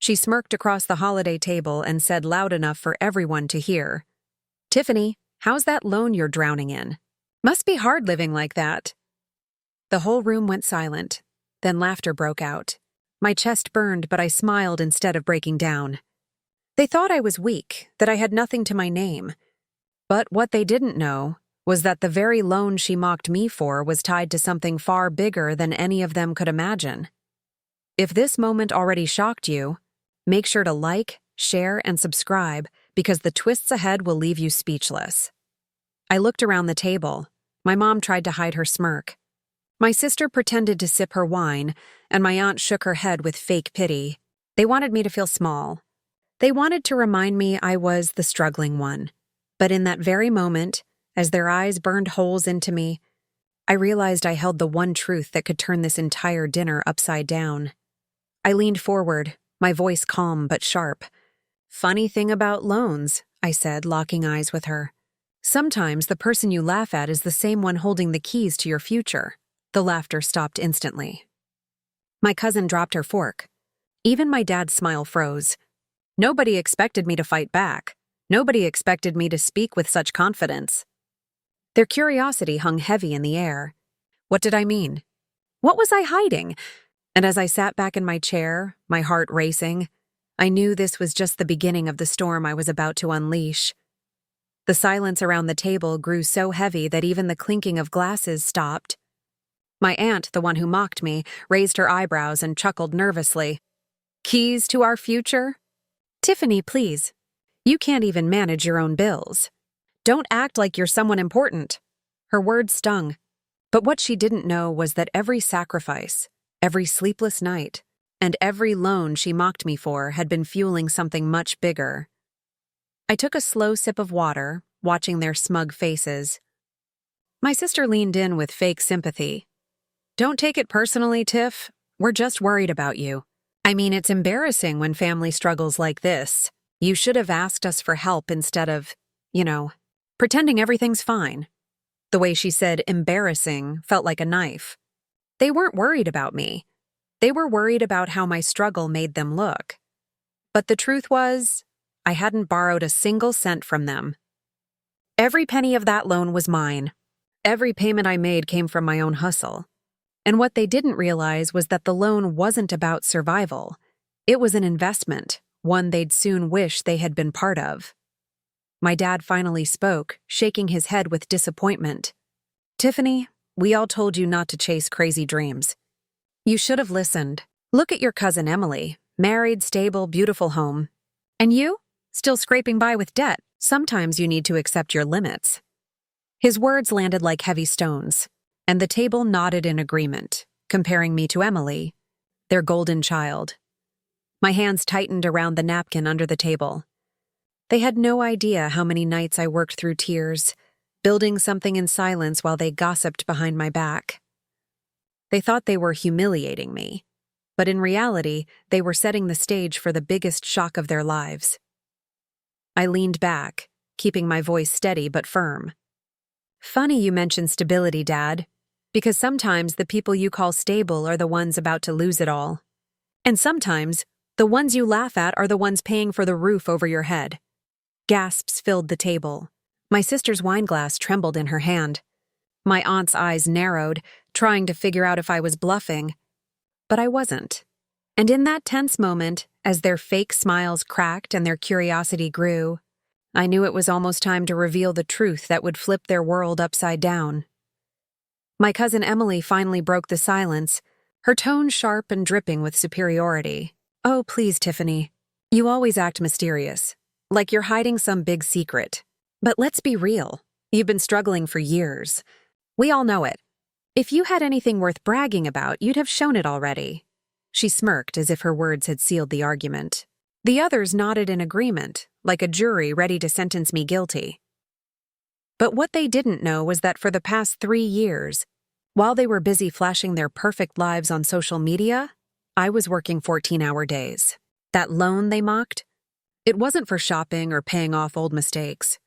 She smirked across the holiday table and said loud enough for everyone to hear, "Tiffany, how's that loan you're drowning in? Must be hard living like that." The whole room went silent. Then laughter broke out. My chest burned, but I smiled instead of breaking down. They thought I was weak, that I had nothing to my name. But what they didn't know was that the very loan she mocked me for was tied to something far bigger than any of them could imagine. If this moment already shocked you, make sure to like, share, and subscribe because the twists ahead will leave you speechless. I looked around the table. My mom tried to hide her smirk. My sister pretended to sip her wine, and my aunt shook her head with fake pity. They wanted me to feel small. They wanted to remind me I was the struggling one. But in that very moment, as their eyes burned holes into me, I realized I held the one truth that could turn this entire dinner upside down. I leaned forward, my voice calm but sharp. "Funny thing about loans," I said, locking eyes with her. "Sometimes the person you laugh at is the same one holding the keys to your future." The laughter stopped instantly. My cousin dropped her fork. Even my dad's smile froze. Nobody expected me to fight back. Nobody expected me to speak with such confidence. Their curiosity hung heavy in the air. What did I mean? What was I hiding? And as I sat back in my chair, my heart racing, I knew this was just the beginning of the storm I was about to unleash. The silence around the table grew so heavy that even the clinking of glasses stopped. My aunt, the one who mocked me, raised her eyebrows and chuckled nervously. "Keys to our future? Tiffany, please. You can't even manage your own bills. Don't act like you're someone important." Her words stung. But what she didn't know was that every sacrifice, every sleepless night, and every loan she mocked me for had been fueling something much bigger. I took a slow sip of water, watching their smug faces. My sister leaned in with fake sympathy. "Don't take it personally, Tiff. We're just worried about you. I mean, it's embarrassing when family struggles like this. You should have asked us for help instead of, pretending everything's fine." The way she said embarrassing felt like a knife. They weren't worried about me. They were worried about how my struggle made them look. But the truth was, I hadn't borrowed a single cent from them. Every penny of that loan was mine. Every payment I made came from my own hustle. And what they didn't realize was that the loan wasn't about survival. It was an investment, one they'd soon wish they had been part of. My dad finally spoke, shaking his head with disappointment. "Tiffany, we all told you not to chase crazy dreams. You should have listened. Look at your cousin Emily, married, stable, beautiful home. And you? Still scraping by with debt. Sometimes you need to accept your limits." His words landed like heavy stones, and the table nodded in agreement, comparing me to Emily, their golden child. My hands tightened around the napkin under the table. They had no idea how many nights I worked through tears, building something in silence while they gossiped behind my back. They thought they were humiliating me, but in reality, they were setting the stage for the biggest shock of their lives. I leaned back, keeping my voice steady but firm. "Funny you mention stability, Dad, because sometimes the people you call stable are the ones about to lose it all. And sometimes, the ones you laugh at are the ones paying for the roof over your head." Gasps filled the table. My sister's wineglass trembled in her hand. My aunt's eyes narrowed, trying to figure out if I was bluffing. But I wasn't. And in that tense moment, as their fake smiles cracked and their curiosity grew, I knew it was almost time to reveal the truth that would flip their world upside down. My cousin Emily finally broke the silence, her tone sharp and dripping with superiority. "Oh, please, Tiffany. You always act mysterious, like you're hiding some big secret. But let's be real. You've been struggling for years. We all know it. If you had anything worth bragging about, you'd have shown it already." She smirked as if her words had sealed the argument. The others nodded in agreement, like a jury ready to sentence me guilty. But what they didn't know was that for the past 3 years, while they were busy flashing their perfect lives on social media, I was working 14-hour days. That loan they mocked? It wasn't for shopping or paying off old mistakes.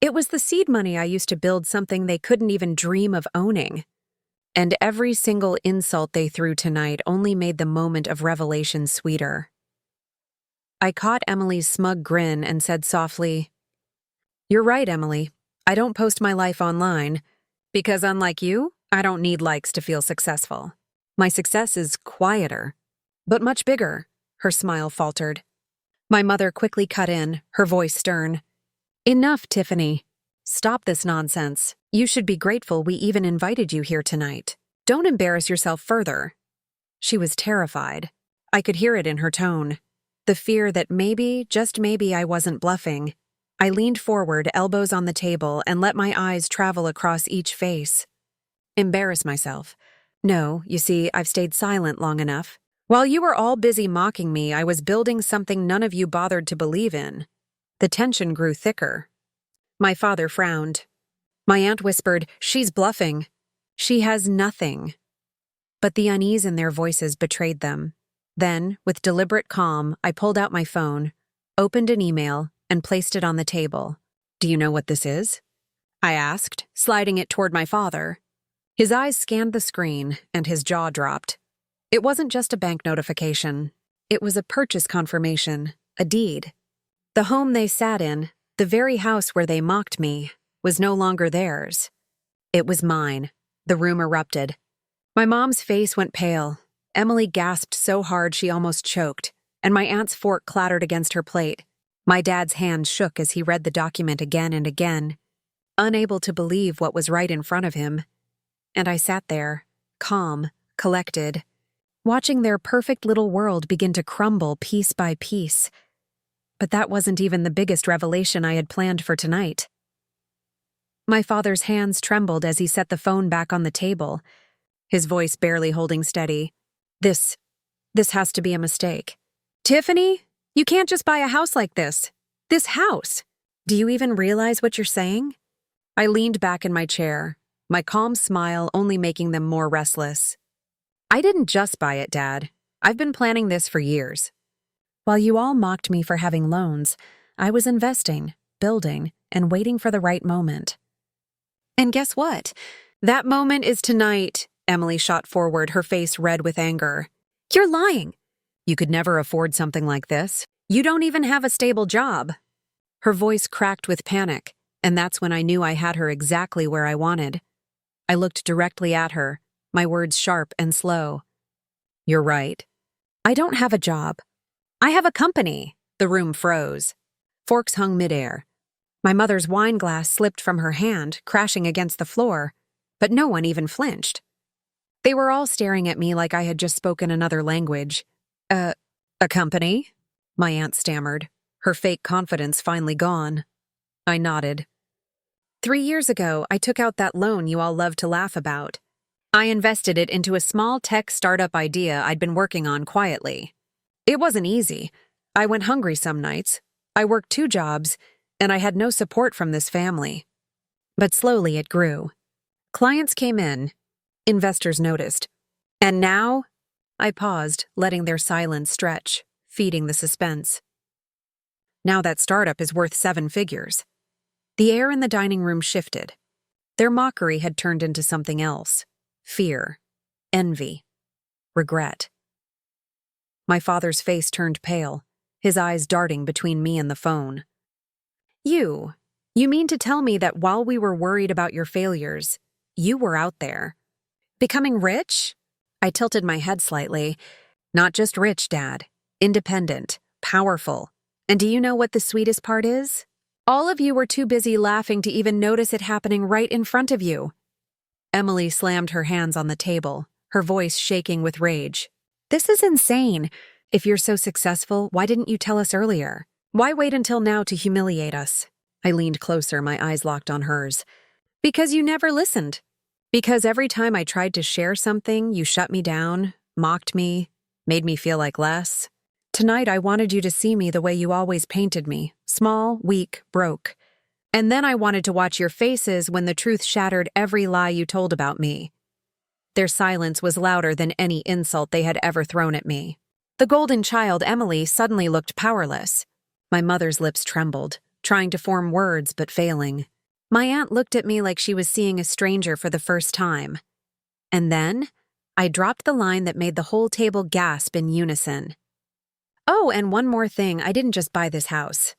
It was the seed money I used to build something they couldn't even dream of owning. And every single insult they threw tonight only made the moment of revelation sweeter. I caught Emily's smug grin and said softly, "You're right, Emily. I don't post my life online because, unlike you, I don't need likes to feel successful. My success is quieter, but much bigger," her smile faltered. My mother quickly cut in, her voice stern. "Enough, Tiffany. Stop this nonsense. You should be grateful we even invited you here tonight. Don't embarrass yourself further." She was terrified. I could hear it in her tone. The fear that maybe, just maybe, I wasn't bluffing. I leaned forward, elbows on the table, and let my eyes travel across each face. Embarrass myself? No, you see, I've stayed silent long enough. While you were all busy mocking me, I was building something none of you bothered to believe in. The tension grew thicker. My father frowned. My aunt whispered, "She's bluffing. She has nothing." But the unease in their voices betrayed them. Then, with deliberate calm, I pulled out my phone, opened an email, and placed it on the table. "Do you know what this is?" I asked, sliding it toward my father. His eyes scanned the screen, and his jaw dropped. It wasn't just a bank notification. It was a purchase confirmation, a deed. The home they sat in, the very house where they mocked me, was no longer theirs. It was mine. The room erupted. My mom's face went pale. Emily gasped so hard she almost choked, and my aunt's fork clattered against her plate. My dad's hand shook as he read the document again and again, unable to believe what was right in front of him. And I sat there, calm, collected, watching their perfect little world begin to crumble piece by piece. But that wasn't even the biggest revelation I had planned for tonight. My father's hands trembled as he set the phone back on the table, his voice barely holding steady. This has to be a mistake. "Tiffany, you can't just buy a house like this. This house. Do you even realize what you're saying?" I leaned back in my chair, my calm smile only making them more restless. "I didn't just buy it, Dad. I've been planning this for years. While you all mocked me for having loans, I was investing, building, and waiting for the right moment." "And guess what? That moment is tonight," Emily shot forward, her face red with anger. "You're lying. You could never afford something like this. You don't even have a stable job." Her voice cracked with panic, and that's when I knew I had her exactly where I wanted. I looked directly at her, my words sharp and slow. "You're right. I don't have a job. I have a company." The room froze. Forks hung midair. My mother's wine glass slipped from her hand, crashing against the floor, but no one even flinched. They were all staring at me like I had just spoken another language. A company?" My aunt stammered, her fake confidence finally gone. I nodded. 3 years ago, I took out that loan you all love to laugh about. I invested it into a small tech startup idea I'd been working on quietly. It wasn't easy. I went hungry some nights. I worked 2 jobs, and I had no support from this family. But slowly it grew. Clients came in. Investors noticed. And now, I paused, letting their silence stretch, feeding the suspense. Now that startup is worth 7 figures. The air in the dining room shifted. Their mockery had turned into something else. Fear, envy, regret. My father's face turned pale, his eyes darting between me and the phone. You mean to tell me that while we were worried about your failures, you were out there? Becoming rich? I tilted my head slightly. Not just rich, Dad. Independent, powerful. And do you know what the sweetest part is? All of you were too busy laughing to even notice it happening right in front of you. Emily slammed her hands on the table, her voice shaking with rage. "This is insane. If you're so successful, why didn't you tell us earlier? Why wait until now to humiliate us?" I leaned closer, my eyes locked on hers. "Because you never listened. Because every time I tried to share something, you shut me down, mocked me, made me feel like less. Tonight I wanted you to see me the way you always painted me, small, weak, broke. And then I wanted to watch your faces when the truth shattered every lie you told about me." Their silence was louder than any insult they had ever thrown at me. The golden child, Emily, suddenly looked powerless. My mother's lips trembled, trying to form words but failing. My aunt looked at me like she was seeing a stranger for the first time. And then, I dropped the line that made the whole table gasp in unison. Oh, and one more thing, I didn't just buy this house.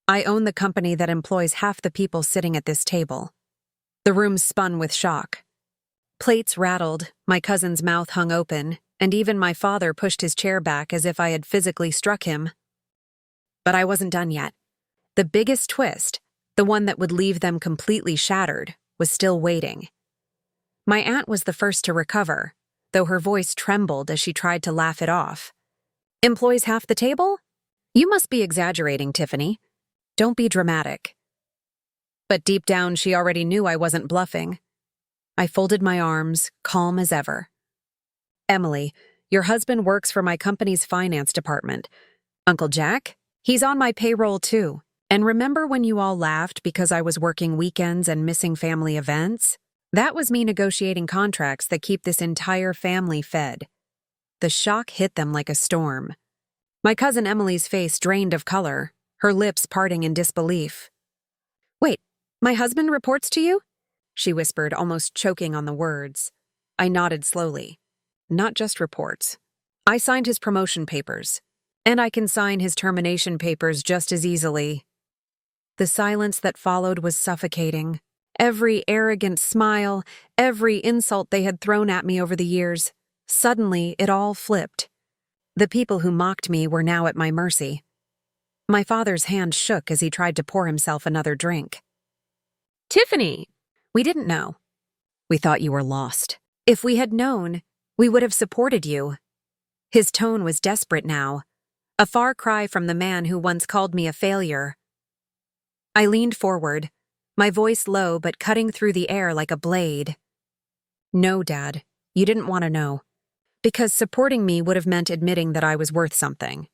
I own the company that employs half the people sitting at this table. The room spun with shock. Plates rattled, my cousin's mouth hung open, and even my father pushed his chair back as if I had physically struck him. But I wasn't done yet. The biggest twist, the one that would leave them completely shattered, was still waiting. My aunt was the first to recover, though her voice trembled as she tried to laugh it off. Employs half the table? You must be exaggerating, Tiffany. Don't be dramatic. But deep down, she already knew I wasn't bluffing. I folded my arms, calm as ever. Emily, your husband works for my company's finance department. Uncle Jack? He's on my payroll too. And remember when you all laughed because I was working weekends and missing family events? That was me negotiating contracts that keep this entire family fed. The shock hit them like a storm. My cousin Emily's face drained of color, her lips parting in disbelief. Wait, my husband reports to you? She whispered, almost choking on the words. I nodded slowly. Not just reports. I signed his promotion papers. And I can sign his termination papers just as easily. The silence that followed was suffocating. Every arrogant smile, every insult they had thrown at me over the years. Suddenly, it all flipped. The people who mocked me were now at my mercy. My father's hand shook as he tried to pour himself another drink. Tiffany! We didn't know. We thought you were lost. If we had known, we would have supported you. His tone was desperate now, a far cry from the man who once called me a failure. I leaned forward, my voice low but cutting through the air like a blade. No, Dad, you didn't want to know. Because supporting me would have meant admitting that I was worth something.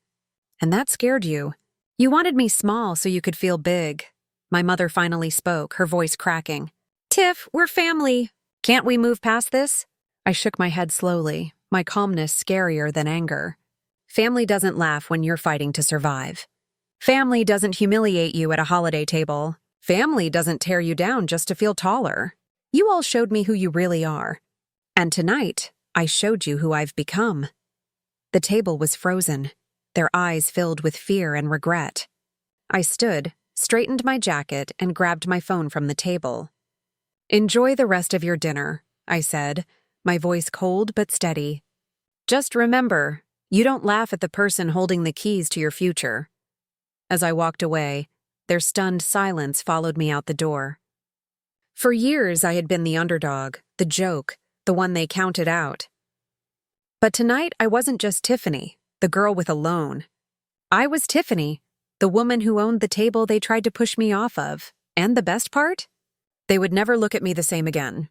And that scared you. You wanted me small so you could feel big. My mother finally spoke, her voice cracking. Tiff, we're family. Can't we move past this? I shook my head slowly, my calmness scarier than anger. Family doesn't laugh when you're fighting to survive. Family doesn't humiliate you at a holiday table. Family doesn't tear you down just to feel taller. You all showed me who you really are. And tonight, I showed you who I've become. The table was frozen, their eyes filled with fear and regret. I stood, straightened my jacket, and grabbed my phone from the table. Enjoy the rest of your dinner, I said, my voice cold but steady. Just remember, you don't laugh at the person holding the keys to your future. As I walked away, their stunned silence followed me out the door. For years, I had been the underdog, the joke, the one they counted out. But tonight, I wasn't just Tiffany, the girl with a loan. I was Tiffany, the woman who owned the table they tried to push me off of. And the best part? They would never look at me the same again.